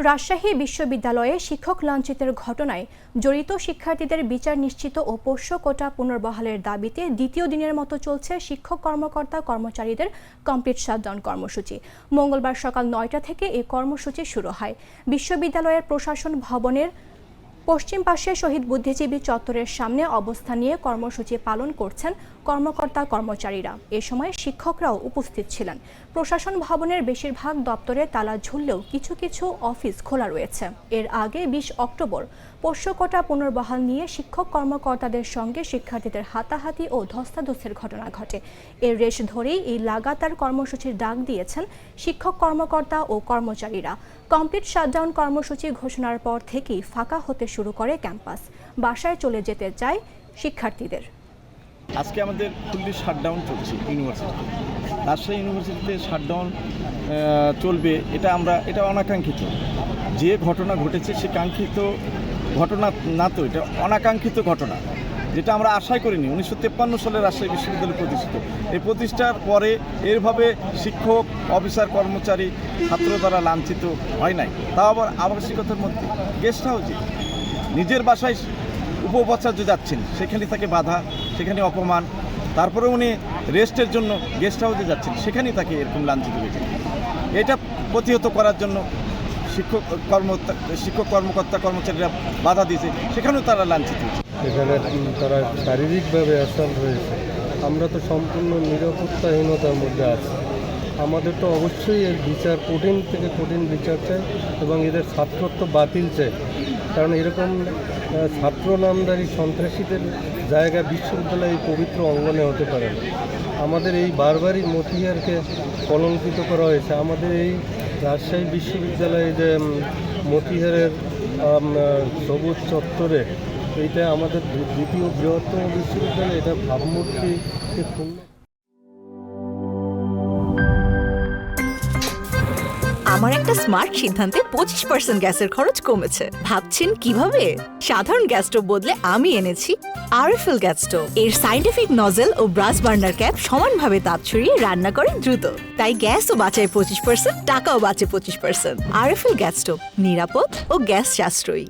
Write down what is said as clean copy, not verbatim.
রাজশাহী বিশ্ববিদ্যালয়ে শিক্ষক লাঞ্ছিতের ঘটনায় জড়িত শিক্ষার্থীদের বিচার নিশ্চিত ও পোষ্য কোটা পুনর্বহালের দাবিতে দ্বিতীয় দিনের মতো চলছে শিক্ষক কর্মকর্তা কর্মচারীদের কমপ্লিট শাটডাউন কর্মসূচি। মঙ্গলবার সকাল ৯টা থেকে এই কর্মসূচি শুরু হয়। বিশ্ববিদ্যালয়ের প্রশাসন ভবনের পশ্চিম পাশে শহীদ বুদ্ধিজীবী চত্বরের সামনে অবস্থান নিয়ে কর্মসূচি পালন করছেন কর্মকর্তা কর্মচারীরা। এ সময় শিক্ষকরাও উপস্থিত ছিলেন। প্রশাসন ভবনের বেশিরভাগ দপ্তরে তালা ঝুললেও কিছু কিছু অফিস খোলা রয়েছে। এর আগে ২০ অক্টোবর পোষ্য কোটা পুনর্বহাল নিয়ে শিক্ষক কর্মকর্তাদের সঙ্গে শিক্ষার্থীদের হাতাহাতি ও ধস্তাধস্তির ঘটনা ঘটে। এর রেশ ধরেই এই লাগাতার কর্মসূচির ডাক দিয়েছেন শিক্ষক কর্মকর্তা ও কর্মচারীরা। কমপ্লিট শাটডাউন কর্মসূচি ঘোষণার পর থেকেই ফাঁকা হতে শুরু করে ক্যাম্পাস। বাসায় চলে যেতে চায় শিক্ষার্থীদের। আজকে আমাদের ফুললি শাটডাউন চলছে ইউনিভার্সিটিতে। রাজশাহী ইউনিভার্সিটিতে শাটডাউন চলবে, এটা অনাকাঙ্ক্ষিত। যে ঘটনা ঘটেছে সে কাঙ্ক্ষিত ঘটনা না, তো এটা অনাকাঙ্ক্ষিত ঘটনা, যেটা আমরা আশাই করিনি। 1953 সালে রাজশাহী বিশ্ববিদ্যালয় প্রতিষ্ঠিত। এই প্রতিষ্ঠার পরে এরভাবে শিক্ষক, অফিসার, কর্মচারী, ছাত্র দ্বারা লাঞ্ছিত হয় নাই। তাও আবার আবাসিকতার মধ্যে গেস্ট হাউসে নিজের বাসায় উপোপাচার্য যাচ্ছেন, সেখানে তাকে বাধা, সেখানে অপমান। তারপরে উনি রেস্টের জন্য গেস্ট হাউসে যাচ্ছেন, সেখানেই তাকে এরকম লাঞ্ছিত হয়েছে। এটা প্রতিহত করার জন্য শিক্ষক কর্মকর্তা কর্মচারীরা বাধা দিয়েছে, সেখানেও তারা লাঞ্ছিত হয়েছে। এখানে তারা শারীরিকভাবে অ্যাসাল্ট হয়েছে। আমরা তো সম্পূর্ণ নিরাপত্তাহীনতার মধ্যে আছি। আমাদের তো অবশ্যই এর বিচার, কঠিন থেকে কঠিন বিচার চাই এবং এদের ছাত্রত্ব বাতিল চাই। কারণ এরকম ছাত্র নামধারী সন্ত্রাসীদের জায়গা বিশ্ববিদ্যালয়ে পবিত্র অঙ্গনে হতে পারে না। আমাদের এই বারবারই মতিহারকে কলঙ্কিত করা হয়েছে। আমাদের এই রাজশাহী বিশ্ববিদ্যালয়ে যে মতিহারের সবুজ চত্বরে, এইটা আমাদের দ্বিতীয় বৃহত্তম বিশ্ববিদ্যালয়, এটা ভাবমূর্তিকে পূর্ণ। আমার একটা স্মার্ট সিদ্ধান্তে 25% গ্যাসের খরচ কমেছে। ভাবছেন কিভাবে? সাধারণ গ্যাস স্টোভ বদলে আমি এনেছি আরএফএল গ্যাস স্টোভ। এর সাইন্টিফিক নজল ও ব্রাস বার্নার ক্যাপ সমানভাবে তাপ ছড়িয়ে রান্না করে দ্রুত। তাই গ্যাসও বাঁচায় 25%, টাকাও বাঁচে 25%। আরএফএল গ্যাস স্টোভ, নিরাপদ ও গ্যাস সাশ্রয়ী।